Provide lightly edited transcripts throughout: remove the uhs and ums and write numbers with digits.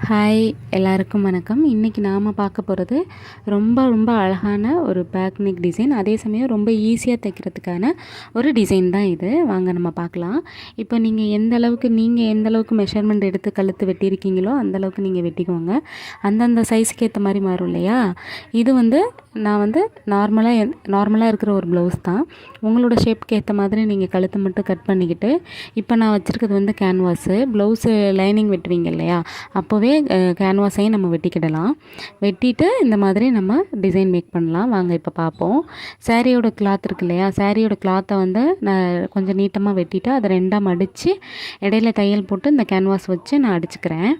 Hi எல்லாருக்கும் வணக்கம். இன்றைக்கி நாம் பார்க்க போகிறது ரொம்ப ரொம்ப அழகான ஒரு பேக் நெக் டிசைன். அதே சமயம் ரொம்ப ஈஸியாக தைக்கிறதுக்கான ஒரு டிசைன் தான் இது. வாங்க நம்ம பார்க்கலாம். இப்போ நீங்கள் எந்த அளவுக்கு மெஷர்மெண்ட் எடுத்து கழுத்து வெட்டியிருக்கீங்களோ அந்தளவுக்கு நீங்கள் வெட்டிக்கோங்க. அந்தந்த சைஸுக்கு ஏற்ற மாதிரி மாறும் இல்லையா? இது நான் நார்மலாக இருக்கிற ஒரு ப்ளவுஸ் தான். உங்களோட ஷேப்புக்கு ஏற்ற மாதிரி நீங்கள் கழுத்தை மட்டும் கட் பண்ணிக்கிட்டு, இப்போ நான் வச்சுருக்கிறது கேன்வாஸு. ப்ளவுஸு லைனிங் வெட்டுவீங்க இல்லையா, அப்போவே கேன்வாஸையும் நம்ம வெட்டிக்கிடலாம். வெட்டிட்டு இந்த மாதிரி நம்ம டிசைன் மேக் பண்ணலாம். வாங்க இப்போ பார்ப்போம். சாரியோட கிளாத் இருக்கு இல்லையா, சாரியோட கிளாத்தை நான் கொஞ்சம் நீட்டமாக வெட்டிட்டு அதை ரெண்டாக மடித்து இடையில தையல் போட்டு இந்த கேன்வாஸ் வச்சு நான் அடிச்சுக்கிறேன்.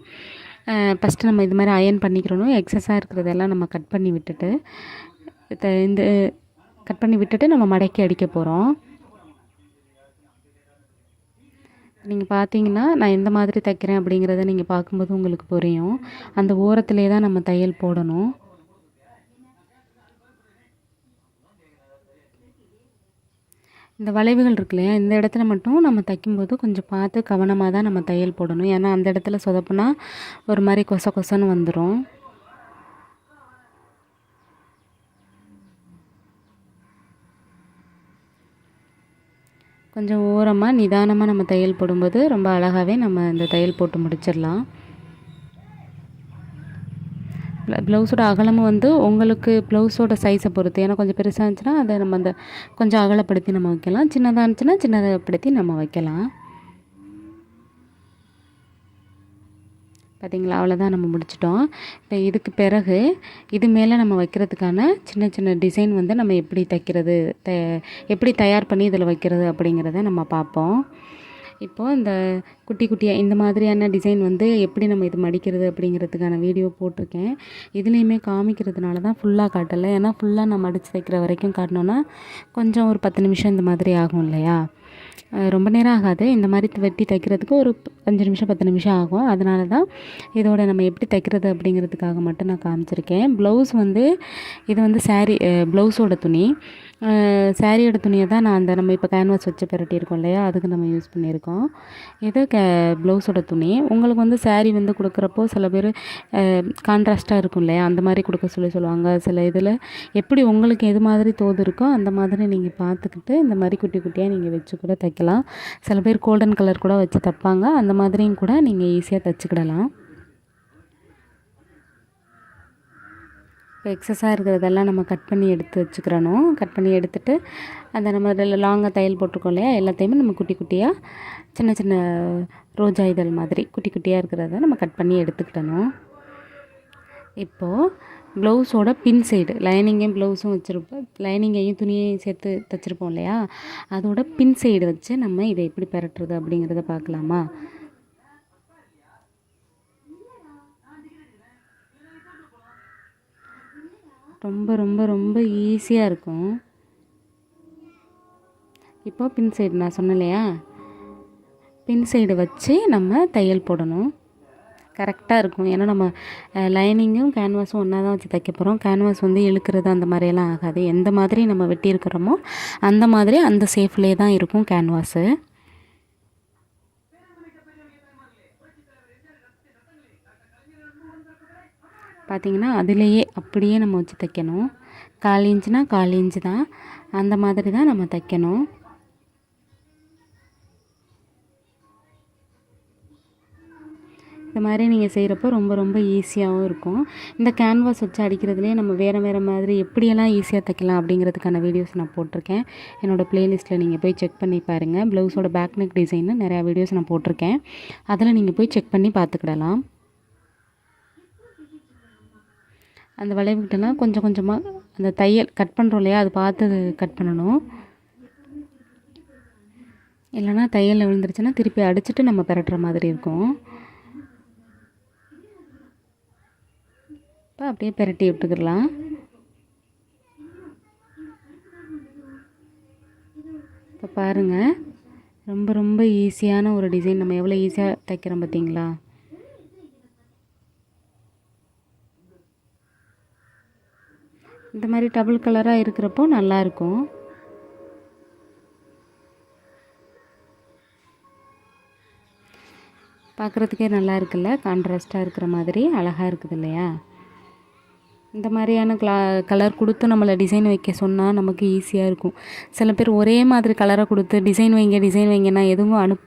ஃபஸ்ட்டு நம்ம இது மாதிரி அயர்ன் பண்ணிக்கிறணும். எக்ஸஸாக இருக்கிறதெல்லாம் நம்ம கட் பண்ணி விட்டுட்டு நம்ம மடக்கி அடிக்க போகிறோம். நீங்கள் பார்த்தீங்கன்னா நான் எந்த மாதிரி தைக்கிறேன் அப்படிங்கிறத நீங்கள் பார்க்கும்போது உங்களுக்கு புரியும். அந்த ஓரத்திலே தான் நம்ம தையல் போடணும். இந்த வளைவுகள் இருக்கு இல்லையா, இந்த இடத்துல மட்டும் நம்ம தைக்கும்போது கொஞ்சம் பார்த்து கவனமாக தான் நம்ம தையல் போடணும். ஏன்னா அந்த இடத்துல சொதப்புனா ஒரு மாதிரி கொச கொசன்னு வந்துடும். கொஞ்சம் ஓரமாக நிதானமாக நம்ம தையல் போடும்போது ரொம்ப அழகாகவே நம்ம இந்த தையல் போட்டு முடிச்சிடலாம். ப்ளவுஸோட அகலமும் உங்களுக்கு ப்ளவுஸோட சைஸை பொறுத்து. ஏன்னா கொஞ்சம் பெருசாக இருந்துச்சுன்னா அதை நம்ம கொஞ்சம் அகலப்படுத்தி நம்ம வைக்கலாம். சின்னதாக இருந்துச்சுன்னா சின்னதப்படுத்தி நம்ம வைக்கலாம். பார்த்திங்களா, அவ்வளோதான், நம்ம முடிச்சிட்டோம். இப்போ இதுக்கு பிறகு இது மேலே நம்ம வைக்கிறதுக்கான சின்ன சின்ன டிசைன் நம்ம எப்படி தைக்கிறது, எப்படி தயார் பண்ணி இதில் வைக்கிறது அப்படிங்கிறத நம்ம பார்ப்போம். இப்போது இந்த குட்டி குட்டியாக இந்த மாதிரியான டிசைன் எப்படி நம்ம இது மடிக்கிறது அப்படிங்கிறதுக்கான வீடியோ போட்டிருக்கேன். இதுலேயுமே காமிக்கிறதுனால தான் ஃபுல்லாக காட்டலை. ஏன்னா ஃபுல்லாக நான் மடித்து தைக்கிற வரைக்கும் காட்டினோன்னா கொஞ்சம் ஒரு 10 நிமிஷம் இந்த மாதிரி ஆகும் இல்லையா. ரொம்ப நேரம் ஆகாது. இந்த மாதிரி வெட்டி தைக்கிறதுக்கு ஒரு 5 நிமிஷம் 10 நிமிஷம் ஆகும். அதனால தான் இதோட நம்ம எப்படி தைக்கிறது அப்படிங்கிறதுக்காக மட்டும் நான் காமிச்சிருக்கேன். ப்ளவுஸ் இது சாரீ ப்ளவுஸோட துணி. சாரியோட துணியை தான் நான் நம்ம இப்போ கேன்வாஸ் வச்சு பிரட்டியிருக்கோம் இல்லையா, அதுக்கு நம்ம யூஸ் பண்ணியிருக்கோம். இது ப்ளவுஸோட துணி. உங்களுக்கு சாரீ கொடுக்குறப்போ சில பேர் கான்ட்ராஸ்ட்டாக இருக்கும் இல்லையா, அந்த மாதிரி கொடுக்க சொல்லுவாங்க. சில இதில் எப்படி உங்களுக்கு எது மாதிரி தோது இருக்கோ அந்த மாதிரி நீங்கள் பார்த்துக்கிட்டு இந்த மாதிரி குட்டி குட்டியாக நீங்கள் வச்சு கூட தைக்கலாம். சில பேர் கோல்டன் கலர் கூட வச்சு தைப்பாங்க. அந்த மாதிரியும் கூட நீங்கள் ஈஸியாக தைச்சிக்கிடலாம். இப்போ எக்ஸஸாக இருக்கிறதெல்லாம் நம்ம கட் பண்ணி எடுத்து வச்சுக்கிறணும். கட் பண்ணி எடுத்துகிட்டு அந்த நம்ம இதில் லாங்காக தையல் போட்டிருக்கோம் இல்லையா, எல்லாத்தையுமே நம்ம குட்டி குட்டியாக சின்ன சின்ன ரோஜா இதழ் மாதிரி குட்டி குட்டியாக இருக்கிறத நம்ம கட் பண்ணி எடுத்துக்கிடணும். இப்போது ப்ளவுஸோட பின் சைடு லைனிங்கையும் ப்ளவுஸும் வச்சுருப்போம், லைனிங்கையும் துணியையும் சேர்த்து தைச்சிருப்போம் இல்லையா, அதோட பின் சைடு வச்சு நம்ம இதை எப்படி பெரட்டுறது அப்படிங்கிறத பார்க்கலாமா. ரொம்ப ரொம்ப ரொம்ப ஈஸியாக இருக்கும். இப்போ பின் சைடு நான் சொன்னேன் இல்லையா, பின் சைடு வச்சு நம்ம தையல் போடணும். கரெக்டாக இருக்கும். ஏன்னா நம்ம லைனிங்கும் கேன்வாஸும் ஒன்றா தான் வச்சு தைக்க போகிறோம். கேன்வாஸ் இழுக்கிறது அந்த மாதிரியெல்லாம் ஆகாது. எந்த மாதிரி நம்ம வெட்டியிருக்கிறோமோ அந்த மாதிரி அந்த சேஃப்லேயே தான் இருக்கும் கேன்வாஸு. பார்த்திங்கன்னா அதிலேயே அப்படியே நம்ம வச்சு தைக்கணும். 1/4 இன்ச்சுனா 1/4 இன்ச்சு தான், அந்த மாதிரி தான் நம்ம தைக்கணும். இந்த மாதிரி நீங்கள் செய்கிறப்போ ரொம்ப ரொம்ப ஈஸியாகவும் இருக்கும். இந்த கேன்வாஸ் வச்சு அடிக்கிறதுலேயே நம்ம வேறு மாதிரி எப்படியெல்லாம் ஈஸியாக தைக்கலாம் அப்படிங்கிறதுக்கான வீடியோஸ் நான் போட்டிருக்கேன். என்னோடய ப்ளேலிஸ்ட்டில் நீங்கள் போய் செக் பண்ணி பாருங்கள். ப்ளவுஸோட பேக் நெக் டிசைன்னு நிறையா வீடியோஸ் நான் போட்டிருக்கேன். அதில் நீங்கள் போய் செக் பண்ணி பார்த்துக்கிடலாம். அந்த வளைவுக்கிட்டலாம் கொஞ்சம் கொஞ்சமாக அந்த தையல் கட் பண்ணுறோம் இல்லையா, அது பார்த்து கட் பண்ணணும். இல்லைனா தையல் விழுந்துருச்சுன்னா திருப்பி அடிச்சுட்டு நம்ம பெரட்டுற மாதிரி இருக்கும். இப்போ அப்படியே பெரட்டி விட்டுக்கிடலாம். இப்போ பாருங்கள், ரொம்ப ரொம்ப ஈஸியான ஒரு டிசைன். நம்ம எவ்வளோ ஈஸியாக தைக்கிறோம் பார்த்தீங்களா. இந்த மாதிரி டபுள் கலராக இருக்கிறப்போ நல்லாயிருக்கும். பார்க்குறதுக்கே நல்லா இருக்குல்ல, கான்ட்ராஸ்ட்டாக இருக்கிற மாதிரி அழகாக இருக்குது இல்லையா? இந்த மாதிரியான கலர் கொடுத்து நம்மளை டிசைன் வைக்க சொன்னால் நமக்கு ஈஸியாக இருக்கும். சில பேர் ஒரே மாதிரி கலரை கொடுத்து டிசைன் வைங்கன்னா எதுவும்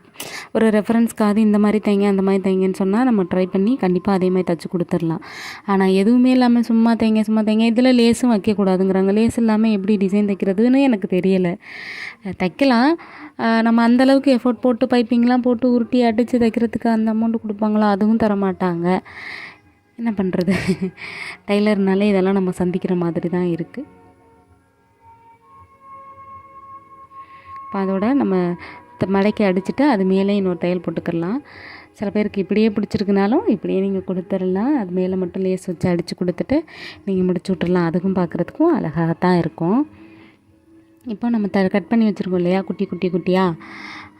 ஒரு ரெஃபரன்ஸ்க்காவது இந்த மாதிரி தைங்க அந்த மாதிரி தைங்கன்னு சொன்னால் நம்ம ட்ரை பண்ணி கண்டிப்பாக அதே மாதிரி தைச்சி கொடுத்துடலாம். ஆனால் எதுவுமே இல்லாமல் சும்மா தைங்க இதில் லேஸும் வைக்கக்கூடாதுங்கிறாங்க. லேஸ் இல்லாமல் எப்படி டிசைன் தைக்கிறதுன்னு எனக்கு தெரியலை. தைக்கலாம், நம்ம அந்தளவுக்கு எஃபோர்ட் போட்டு பைப்பிங்லாம் போட்டு உருட்டி அடித்து தைக்கிறதுக்கு அந்த அமௌண்ட்டு கொடுப்பாங்களா? அதுவும் தர மாட்டாங்க. என்ன பண்ணுறது? டைலர்னாலே இதெல்லாம் நம்ம சந்திக்கிற மாதிரி தான் இருக்குது. இப்போ அதோட நம்ம மடக்கி அடிச்சுட்டு அது மேலே இன்னொரு தையல் போட்டுக்கிடலாம். சில பேருக்கு இப்படியே பிடிச்சிருக்குனாலும் இப்படியே நீங்கள் கொடுத்துடலாம். அது மேலே மட்டும் லேஸ் வச்சு அடித்து கொடுத்துட்டு நீங்கள் முடிச்சு விட்டுறலாம். அதுக்கும் பார்க்குறதுக்கும் அழகாக தான் இருக்கும். இப்போ நம்ம கட் பண்ணி வச்சுருக்கோம் இல்லையா, குட்டியாக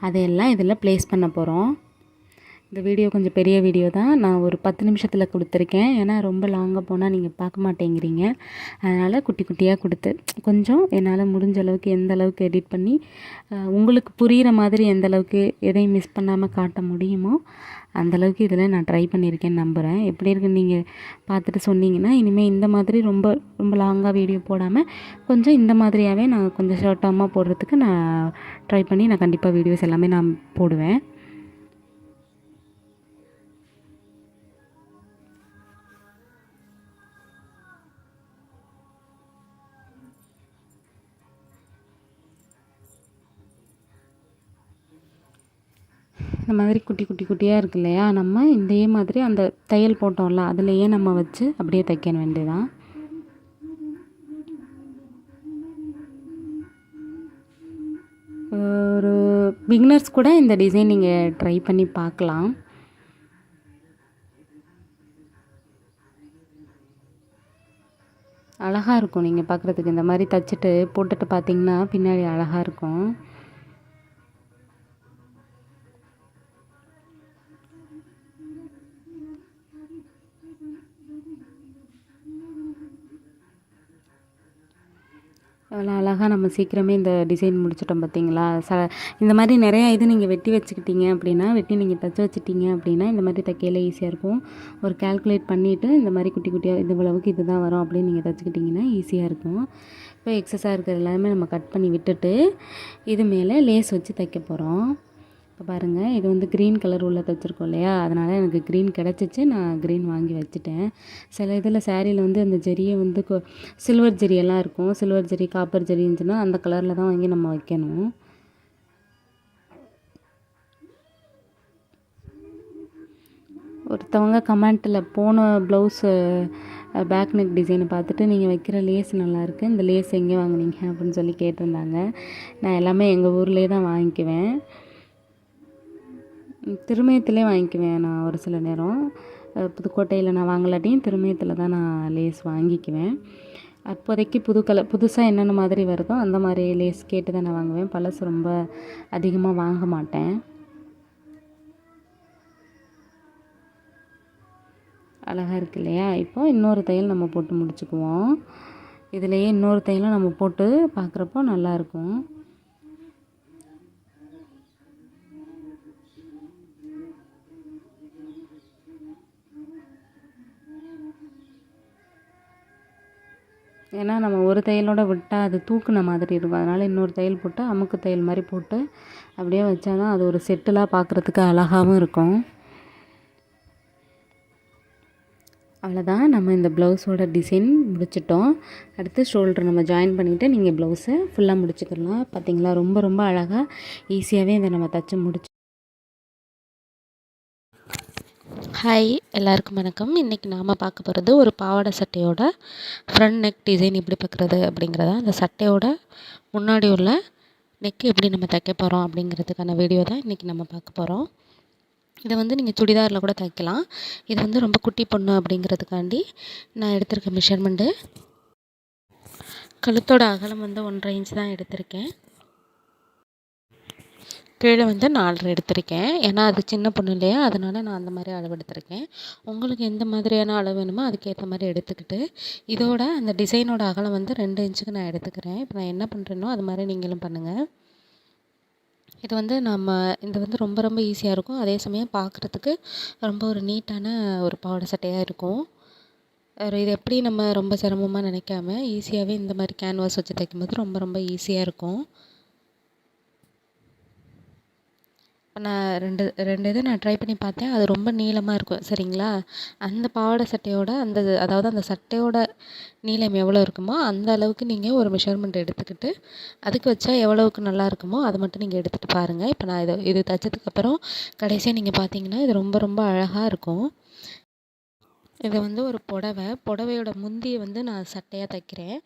அதையெல்லாம் இதில் ப்ளேஸ் பண்ண போகிறோம். இந்த வீடியோ கொஞ்சம் பெரிய வீடியோ தான், நான் ஒரு 10 நிமிஷத்தில் கொடுத்துருக்கேன். ஏன்னா ரொம்ப லாங்காக போனால் நீங்கள் பார்க்க மாட்டேங்கிறீங்க. அதனால் குட்டியாக கொடுத்து கொஞ்சம் என்னால் முடிஞ்ச அளவுக்கு எந்த அளவுக்கு எடிட் பண்ணி உங்களுக்கு புரிகிற மாதிரி எந்த அளவுக்கு எதையும் மிஸ் பண்ணாமல் காட்ட முடியுமோ அந்தளவுக்கு இதில் நான் ட்ரை பண்ணியிருக்கேன்னு நம்புகிறேன். எப்படி இருக்குன்னு நீங்கள் பார்த்துட்டு சொன்னீங்கன்னா இனிமேல் இந்த மாதிரி ரொம்ப ரொம்ப லாங்காக வீடியோ போடாமல் கொஞ்சம் இந்த மாதிரியாகவே நான் கொஞ்சம் ஷார்ட்டாக போடுறதுக்கு நான் ட்ரை பண்ணி நான் கண்டிப்பாக வீடியோஸ் எல்லாமே நான் போடுவேன். இந்த மாதிரி குட்டியாக இருக்கு இல்லையா, நம்ம இதே மாதிரி அந்த தையல் போட்டோம்ல அதுலேயே நம்ம வச்சு அப்படியே தைக்க வேண்டியதான். ஒரு பிகினர்ஸ் கூட இந்த டிசைன் நீங்கள் ட்ரை பண்ணி பார்க்கலாம். அழகாக இருக்கும். நீங்கள் பார்க்குறதுக்கு இந்த மாதிரி தைச்சிட்டு போட்டுட்டு பார்த்தீங்கன்னா பின்னாடி அழகாக இருக்கும். அவ்வளோ அழகாக நம்ம சீக்கிரமே இந்த டிசைன் முடிச்சிட்டோம் பார்த்தீங்களா? இந்த மாதிரி நிறையா இது நீங்கள் வெட்டி வச்சுக்கிட்டீங்க அப்படின்னா, வெட்டி நீங்கள் தைச்சி வச்சுட்டீங்க அப்படின்னா இந்த மாதிரி தைக்கையில் ஈஸியாக இருக்கும். ஒரு கால்குலேட் பண்ணிவிட்டு இந்த மாதிரி குட்டியாக இது இவ்வளவுக்கு இது தான் வரும் அப்படின்னு நீங்கள் தைச்சிக்கிட்டிங்கன்னா ஈஸியாக இருக்கும். இப்போ எக்ஸஸாக இருக்கிறது எல்லாமே நம்ம கட் பண்ணி விட்டுட்டு இது மேலே லேஸ் வச்சு தைக்க போகிறோம். இப்போ பாருங்கள், இது வந்து க்ரீன் கலர் உள்ள தைச்சிருக்கோம் இல்லையா, அதனால் எனக்கு க்ரீன் கிடச்சிச்சு, நான் க்ரீன் வாங்கி வச்சுட்டேன். சில இதில் சாரியில் வந்து அந்த ஜரியை வந்து சில்வர் ஜரியெல்லாம் இருக்கும். சில்வர் ஜரி, காப்பர் ஜரி இருந்துச்சுன்னா அந்த கலரில் தான் வாங்கி நம்ம வைக்கணும். ஒருத்தவங்க கமெண்ட்டில் போன ப்ளவுஸு பேக் நெக் டிசைனை பார்த்துட்டு நீங்கள் வைக்கிற லேஸ் நல்லாயிருக்கு, இந்த லேஸ் எங்கே வாங்குனீங்க அப்படின்னு சொல்லி கேட்டிருந்தாங்க. நான் எல்லாமே எங்கள் ஊர்லேயே தான் வாங்கிக்குவேன். திருமயத்திலே வாங்கிக்குவேன் நான் ஒரு சில நேரம். புதுக்கோட்டையில் நான் வாங்கலாட்டியும் திருமயத்தில் தான் நான் லேஸ் வாங்கிக்குவேன். அப்போதைக்கு புதுசாக என்னென்ன மாதிரி வருதோ அந்த மாதிரி லேஸ் கேட்டு தான் நான் வாங்குவேன். பழசு ரொம்ப அதிகமாக வாங்க மாட்டேன். அழகாக இருக்கு இல்லையா? இப்போ இன்னொரு தையல் நம்ம போட்டு முடிச்சுக்குவோம். இதுலேயே இன்னொரு தையலும் நம்ம போட்டு பார்க்குறப்போ நல்லாயிருக்கும். ஏன்னா நம்ம ஒரு தையலோட விட்டால் அது தூக்குன மாதிரி இருக்கும். அதனால் இன்னொரு தையல் போட்டு அமுக்கு தையல் மாதிரி போட்டு அப்படியே வச்சா தான் அது ஒரு செட்டிலாக பார்க்குறதுக்கு அழகாகவும் இருக்கும். அவ்வளோதான், நம்ம இந்த ப்ளவுஸோட டிசைன் முடிச்சிட்டோம். அடுத்து ஷோல்டர் நம்ம ஜாயின் பண்ணிவிட்டு நீங்கள் ப்ளவுஸை ஃபுல்லாக முடிச்சுக்கலாம். பார்த்திங்களா, ரொம்ப ரொம்ப அழகாக ஈஸியாகவே இதை நம்ம தைச்சி முடிச்சு. ஹாய், எல்லாருக்கும் வணக்கம். இன்றைக்கி நாம் பார்க்க போகிறது ஒரு பாவாடை சட்டையோட ஃப்ரண்ட் நெக் டிசைன் எப்படி பார்க்குறது அப்படிங்கிறதா. அந்த சட்டையோட முன்னாடி உள்ள நெக்கு எப்படி நம்ம தைக்க போகிறோம் அப்படிங்கிறதுக்கான வீடியோ தான் இன்றைக்கி நம்ம பார்க்க போகிறோம். இதை வந்து நீங்கள் சுடிதாரில் கூட தைக்கலாம். இது வந்து ரொம்ப குட்டி பொண்ணு அப்படிங்கிறதுக்காண்டி நான் எடுத்திருக்க மெஷர்மெண்ட்டு கழுத்தோட அகலம் வந்து 1.5 இன்ச் தான் எடுத்திருக்கேன். கீழே வந்து 4.5 எடுத்திருக்கேன். ஏன்னா அது சின்ன பொண்ணு இல்லையா, அதனால் நான் அந்த மாதிரி அளவு எடுத்திருக்கேன். உங்களுக்கு எந்த மாதிரியான அளவு வேணுமோ அதுக்கேற்ற மாதிரி எடுத்துக்கிட்டு இதோட அந்த டிசைனோட அகலம் வந்து 2 இன்ச்சுக்கு நான் எடுத்துக்கிறேன். இப்போ நான் என்ன பண்ணுறேனோ அது மாதிரி நீங்களும் பண்ணுங்கள். இது வந்து இது வந்து ரொம்ப ரொம்ப ஈஸியாக இருக்கும். அதே சமயம் பார்க்குறதுக்கு ரொம்ப ஒரு நீட்டான ஒரு பாவாடை சட்டையாக இருக்கும். இது எப்படி நம்ம ரொம்ப சிரமமா நினைக்காம ஈஸியாகவே இந்த மாதிரி கேன்வாஸ் வச்சு தைக்கும்போது ரொம்ப ரொம்ப ஈஸியாக இருக்கும். இப்போ நான் ரெண்டு இது நான் ட்ரை பண்ணி பார்த்தேன். அது ரொம்ப நீளமாக இருக்கும் சரிங்களா. அந்த பாவாடை சட்டையோட அதாவது அந்த சட்டையோட நீளம் எவ்வளோ இருக்குமோ அந்த அளவுக்கு நீங்கள் ஒரு மெஷர்மெண்ட் எடுத்துக்கிட்டு அதுக்கு வச்சா எவ்வளவுக்கு நல்லா இருக்குமோ அதை மட்டும் நீங்கள் எடுத்துகிட்டு பாருங்கள். இப்போ நான் இது தைச்சதுக்கப்புறம் கடைசியாக நீங்கள் பார்த்தீங்கன்னா இது ரொம்ப ரொம்ப அழகாக இருக்கும். இது வந்து ஒரு புடவையோட முந்தியை வந்து நான் சட்டையாக தைக்கிறேன்.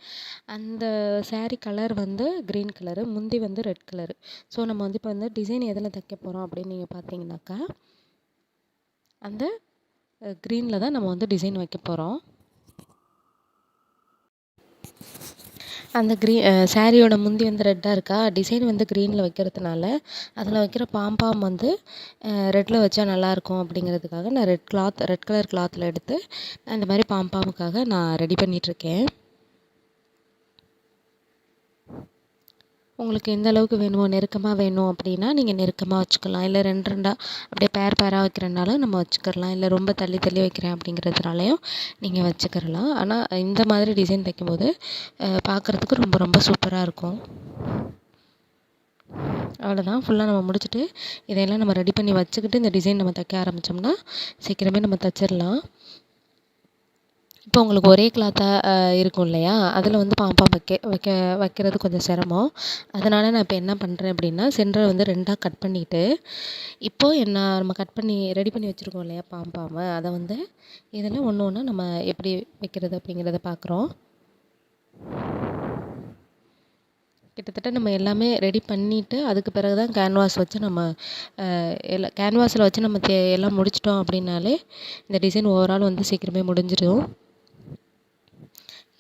அந்த saree கலர் வந்து க்ரீன் கலரு, முந்தி வந்து ரெட் கலரு. ஸோ நம்ம வந்து இப்போ வந்து டிசைன் எதில் தைக்க போகிறோம் அப்படின்னு நீங்கள் பார்த்தீங்கன்னாக்கா அந்த க்ரீனில் தான் நம்ம வந்து டிசைன் வைக்க போகிறோம். அந்த சாரியோட முந்தி வந்து ரெட்டாக இருக்கா, டிசைன் வந்து க்ரீனில் வைக்கிறதுனால அதில் வைக்கிற பாம்பாம் வந்து ரெட்டில் வச்சா நல்லாயிருக்கும் அப்படிங்கிறதுக்காக நான் ரெட் கலர் கிளாத்தில் எடுத்து இந்த மாதிரி பாம்பாமுக்காக நான் ரெடி பண்ணிகிட்ருக்கேன். உங்களுக்கு எந்த அளவுக்கு வேணுமோ நெருக்கமாக வேணும் அப்படின்னா நீங்கள் நெருக்கமாக வச்சுக்கலாம். இல்லை ரெண்டாக அப்படியே பேராக வைக்கிறனாலும் நம்ம வச்சுக்கிறலாம். இல்லை ரொம்ப தள்ளி தள்ளி வைக்கிறேன் அப்படிங்கிறதுனாலையும் நீங்கள் வச்சுக்கிறலாம். ஆனால் இந்த மாதிரி டிசைன் தைக்கும்போது பார்க்குறதுக்கு ரொம்ப ரொம்ப சூப்பராக இருக்கும். அவ்வளோதான், ஃபுல்லாக நம்ம முடிச்சுட்டு இதையெல்லாம் நம்ம ரெடி பண்ணி வச்சுக்கிட்டு இந்த டிசைன் நம்ம தைக்க ஆரம்பித்தோம்னா சீக்கிரமே நம்ம தைச்சிடலாம். இப்போ உங்களுக்கு ஒரே கிளாத்தாக இருக்கும் இல்லையா, அதில் வந்து பாம்பாம் வைக்கிறது கொஞ்சம் சிரமம். அதனால் நான் இப்போ என்ன பண்ணுறேன் அப்படின்னா சென்டரை வந்து 2ஆக கட் பண்ணிவிட்டு இப்போது நம்ம கட் பண்ணி ரெடி பண்ணி வச்சுருக்கோம் இல்லையா பாம்பாமை, அதை வந்து இதில் ஒன்று ஒன்றா நம்ம எப்படி வைக்கிறது அப்படிங்கிறத பார்க்குறோம். கிட்டத்தட்ட நம்ம எல்லாமே ரெடி பண்ணிவிட்டு அதுக்கு பிறகு தான் கேன்வாஸ் வச்சு நம்ம கேன்வாஸில் வச்சு நம்ம எல்லாம் முடிச்சிட்டோம் அப்படின்னாலே இந்த டிசைன் ஓவரால் வந்து சீக்கிரமே முடிஞ்சிடும்.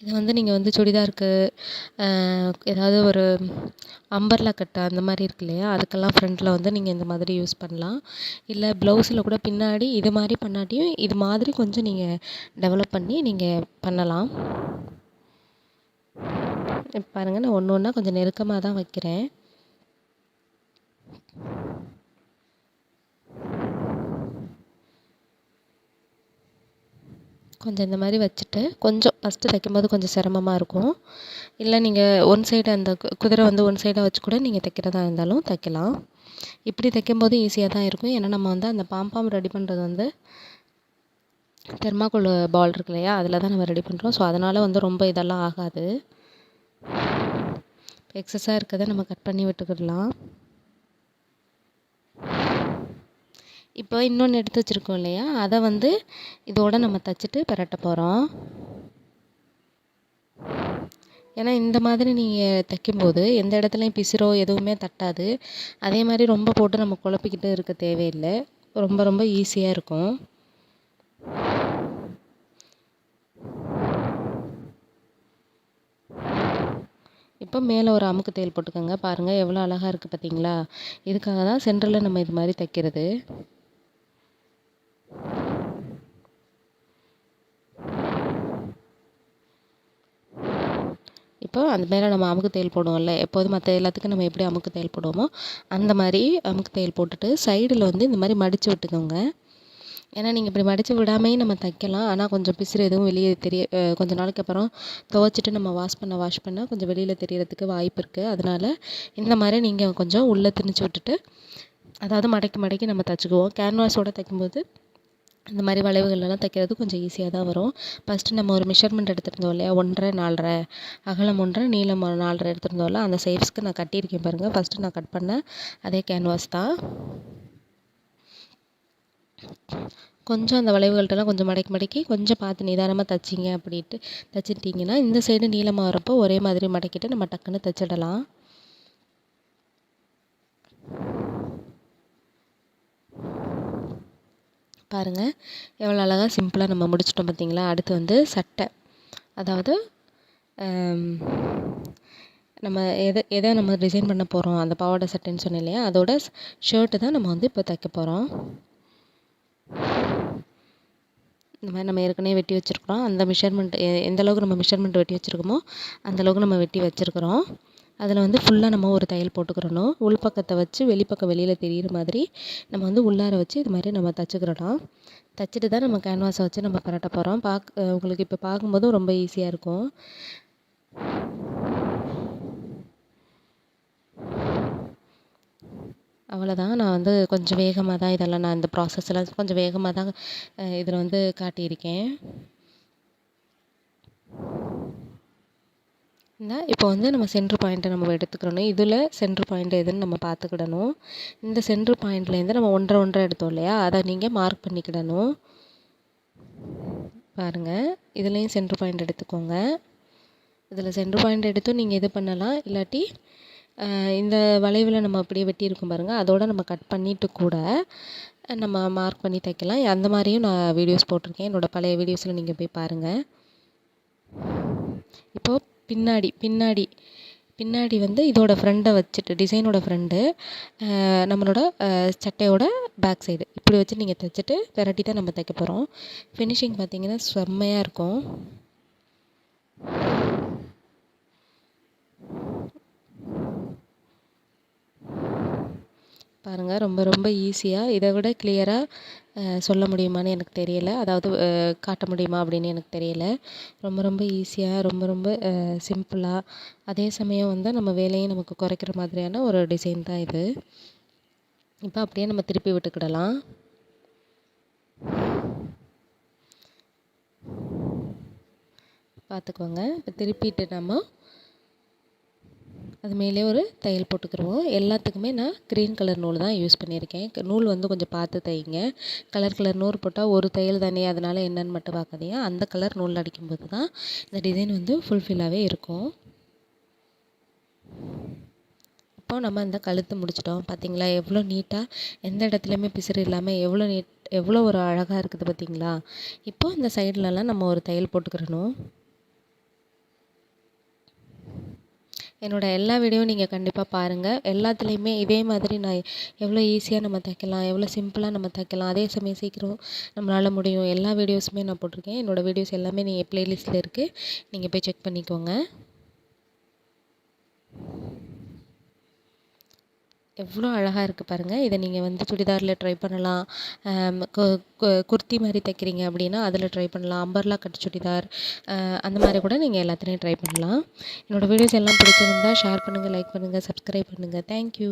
இது வந்து நீங்கள் வந்து சுடிதாருக்கு ஏதாவது ஒரு அம்பர்லா கட்டு அந்த மாதிரி இருக்கு இல்லையா, அதுக்கெல்லாம் ஃப்ரண்ட்டில் வந்து நீங்கள் இந்த மாதிரி யூஸ் பண்ணலாம். இல்லை ப்ளவுஸில் கூட பின்னாடி இது மாதிரி பண்ணாட்டியும் இது மாதிரி கொஞ்சம் நீங்கள் டெவலப் பண்ணி நீங்கள் பண்ணலாம். இப்போ பாருங்கள், நான் ஒன்று ஒன்றா கொஞ்சம் நெருக்கமாக தான் வைக்கிறேன். கொஞ்சம் இந்த மாதிரி வச்சுட்டு கொஞ்சம் ஃபஸ்ட்டு தைக்கும்போது கொஞ்சம் சிரமமாக இருக்கும். இல்லை நீங்கள் ஒன் சைடு அந்த குதிரை வந்து ஒன் சைடாக வச்சு கூட நீங்கள் தைக்கிறதா இருந்தாலும் தைக்கலாம். இப்படி தைக்கும்போது ஈஸியாக தான் இருக்கும். ஏன்னா நம்ம வந்து அந்த பாம்பாம் ரெடி பண்ணுறது வந்து தெர்மாக்கோல் பால் இருக்கு இல்லையா, அதில் தான் நம்ம ரெடி பண்ணுறோம். ஸோ அதனால் வந்து ரொம்ப இதெல்லாம் ஆகாது. எக்ஸஸாக இருக்கிறத நம்ம கட் பண்ணி விட்டுக்கிடலாம். இப்போ இன்னொன்று எடுத்து வச்சுருக்கோம் இல்லையா, அதை வந்து இதோடு நம்ம தைச்சிட்டு பிரட்ட போகிறோம். ஏன்னா இந்த மாதிரி நீங்கள் தைக்கும்போது எந்த இடத்துலையும் பிசுறோ எதுவுமே தட்டாது. அதே மாதிரி ரொம்ப போட்டு நம்ம குழப்பிக்கிட்டு இருக்க தேவையில்லை. ரொம்ப ரொம்ப ஈஸியாக இருக்கும். இப்போ மேலே ஒரு அமுக்கு தையல் போட்டுக்கோங்க. பாருங்கள் எவ்வளோ அழகாக இருக்குது பார்த்தீங்களா. இதுக்காக தான் சென்டரில் நம்ம இது மாதிரி தைக்கிறது. இப்போ அந்த மேலே நம்ம அமுக்கு தையல் போடுவோம்ல, எப்போதும் மற்ற எல்லாத்துக்கும் நம்ம எப்படி அமுக்கு தையல் போடுவோமோ அந்த மாதிரி அமுக்கு தையல் போட்டுட்டு சைடில் வந்து இந்த மாதிரி மடித்து விட்டுக்கோங்க. ஏன்னா நீங்கள் இப்படி மடித்து விடாமையும் நம்ம தைக்கலாம். ஆனால் கொஞ்சம் பிசுறு எதுவும் வெளியே கொஞ்ச நாளைக்கு அப்புறம் துவைச்சிட்டு நம்ம வாஷ் பண்ண கொஞ்சம் வெளியில் தெரியறதுக்கு வாய்ப்பு இருக்குது. அதனால் இந்த மாதிரி நீங்கள் கொஞ்சம் உள்ளே திணிச்சு விட்டுட்டு அதாவது மடக்கி நம்ம தைச்சிக்குவோம். கேன்வாஸோடு தைக்கும்போது இந்த மாதிரி வளைவுகள்லாம் தைக்கிறது கொஞ்சம் ஈஸியாக தான் வரும். ஃபஸ்ட்டு நம்ம ஒரு மெஷர்மெண்ட் எடுத்துருந்தோம் இல்லையா, 1.5 4.5 அகலம் 1.5 நீளம் 4.5 எடுத்துருந்தோம்ல, அந்த சைஸ்க்கு நான் கட்டியிருக்கேன் பாருங்கள். ஃபஸ்ட்டு நான் கட் பண்ண அதே கேன்வாஸ் தான். கொஞ்சம் அந்த வளைவுகள்ட்டெல்லாம் கொஞ்சம் மடக்கி கொஞ்சம் பார்த்து நிதானமாக தைச்சிட்டிங்கன்னா இந்த சைடு நீளமாக வரப்போ ஒரே மாதிரி மடக்கிட்டு நம்ம டக்குன்னு தைச்சிடலாம். பாருங்கள் எவ்வளோ அழகாக சிம்பிளாக நம்ம முடிச்சிட்டோம் பார்த்தீங்களா. அடுத்து வந்து சட்டை, அதாவது நம்ம எதை நம்ம டிசைன் பண்ண போகிறோம், அந்த பாவாடை சட்டைன்னு சொன்னேன் இல்லையா, அதோட ஷர்ட்டு தான் நம்ம வந்து இப்போ தைக்க போகிறோம். இந்த மாதிரி நம்ம ஏற்கனவே வெட்டி வச்சுருக்குறோம். அந்த மெஷர்மெண்ட் எந்த அளவுக்கு நம்ம மெஷர்மெண்ட் வெட்டி வச்சுருக்கோமோ அந்தளவுக்கு நம்ம வெட்டி வச்சுருக்குறோம். அதில் வந்து ஃபுல்லாக நம்ம ஒரு தையல் போட்டுக்கிறணும். உள்பக்கத்தை வச்சு வெளிப்பக்கம் வெளியில் தெரிகிற மாதிரி நம்ம வந்து உள்ளார வச்சு இது மாதிரி நம்ம தச்சுக்கிறணும். தச்சுட்டு தான் நம்ம கேன்வாஸை வச்சு நம்ம பரட்ட போகிறோம். உங்களுக்கு இப்போ பார்க்கும்போதும் ரொம்ப ஈஸியாக இருக்கும். அவ்வளோதான். நான் வந்து கொஞ்சம் வேகமாக தான் இதெல்லாம் நான் இந்த ப்ராசஸ்லாம் கொஞ்சம் வேகமாக தான் இதில் வந்து காட்டியிருக்கேன். இப்போ வந்து நம்ம சென்ட்ரு பாயிண்ட்டை நம்ம எடுத்துக்கிறணும். இதில் சென்ட்ரு பாயிண்ட் எதுன்னு நம்ம பார்த்துக்கிடணும். இந்த சென்ட்ரு பாயிண்ட்லேருந்து நம்ம 1 1/2 எடுத்தோம் இல்லையா, அதை நீங்கள் மார்க் பண்ணிக்கிடணும். பாருங்கள், இதுலேயும் சென்ட்ரு பாயிண்ட் எடுத்துக்கோங்க. இதில் சென்ட்ரு பாயிண்ட் எடுத்தும் நீங்கள் இது பண்ணலாம். இல்லாட்டி இந்த வளைவில் நம்ம அப்படியே வெட்டியிருக்கோம் பாருங்கள், அதோடு நம்ம கட் பண்ணிவிட்டு கூட நம்ம மார்க் பண்ணி தைக்கலாம். அந்த மாதிரியும் நான் வீடியோஸ் போட்டிருக்கேன். என்னோடய பழைய வீடியோஸில் நீங்கள் போய் பாருங்கள். இப்போது பின்னாடி வந்து இதோட ஃப்ரண்டை வச்சுட்டு டிசைனோட ஃப்ரண்டு நம்மளோட சட்டையோட பேக் சைடு இப்படி வச்சு நீங்கள் தைச்சிட்டு பெரட்டி தான் நம்ம தைக்க போகிறோம். ஃபினிஷிங் பார்த்திங்கன்னா செம்மையாக இருக்கும். பாருங்கள், ரொம்ப ரொம்ப ஈஸியாக இதை விட கிளியராக சொல்ல முடியுமான்னு எனக்கு தெரியலை. அதாவது காட்ட முடியுமா அப்படின்னு எனக்கு தெரியலை. ரொம்ப ரொம்ப ஈஸியாக ரொம்ப ரொம்ப சிம்பிளாக அதே சமயம் வந்து நம்ம வேலையும் நமக்கு குறைக்கிற மாதிரியான ஒரு டிசைன் தான் இது. இப்போ அப்படியே நம்ம திருப்பி விட்டுக்கிடலாம். பார்த்துக்கோங்க. இப்போ திருப்பிட்டு நம்ம அது மேலே ஒரு தையல் போட்டுக்கிடுவோம். எல்லாத்துக்குமே நான் க்ரீன் கலர் நூல் தான் யூஸ் பண்ணியிருக்கேன். நூல் வந்து கொஞ்சம் பார்த்து தைங்க. கலர் நூல் போட்டால் ஒரு தையல் தானே, அதனால் என்னன்னு மட்டும் பார்க்காதீங்க. அந்த கலர் நூல் அடிக்கும்போது தான் இந்த டிசைன் வந்து ஃபுல்ஃபில்லாகவே இருக்கும். இப்போ நம்ம இந்த கழுத்து முடிச்சிட்டோம். பார்த்திங்களா எவ்வளோ நீட்டாக, எந்த இடத்துலையுமே பிசுறு இல்லாமல் எவ்வளோ ஒரு அழகாக இருக்குது பார்த்திங்களா. இப்போ இந்த சைட்லலாம் நம்ம ஒரு தையல் போட்டுக்கிறணும். என்னோடய எல்லா வீடியோவும் நீங்கள் கண்டிப்பாக பாருங்கள். எல்லாத்துலேயுமே இதே மாதிரி நான் எவ்வளோ ஈஸியாக நம்ம தைக்கலாம், எவ்வளோ சிம்பிளாக நம்ம தைக்கலாம், அதே சமயம் சீக்கிரம் நம்மளால் முடியும், எல்லா வீடியோஸுமே நான் போட்டிருக்கேன். என்னோடய வீடியோஸ் எல்லாமே நீங்கள் ப்ளேலிஸ்ட்டில் இருக்குது, நீங்கள் போய் செக் பண்ணிக்கோங்க. எவ்வளோ அழகாக இருக்குது பாருங்கள். இதை நீங்கள் வந்து சுடிதாரில் ட்ரை பண்ணலாம். குர்த்தி மாதிரி தைக்கிறீங்க அப்படின்னா அதில் ட்ரை பண்ணலாம். அம்பர்லா கட் சுடிதார் அந்த மாதிரி கூட நீங்கள் எல்லாத்துலேயும் ட்ரை பண்ணலாம். என்னோடய வீடியோஸ் எல்லாம் பிடிச்சிருந்தா ஷேர் பண்ணுங்கள், லைக் பண்ணுங்கள், சப்ஸ்கிரைப் பண்ணுங்கள். தேங்க்யூ.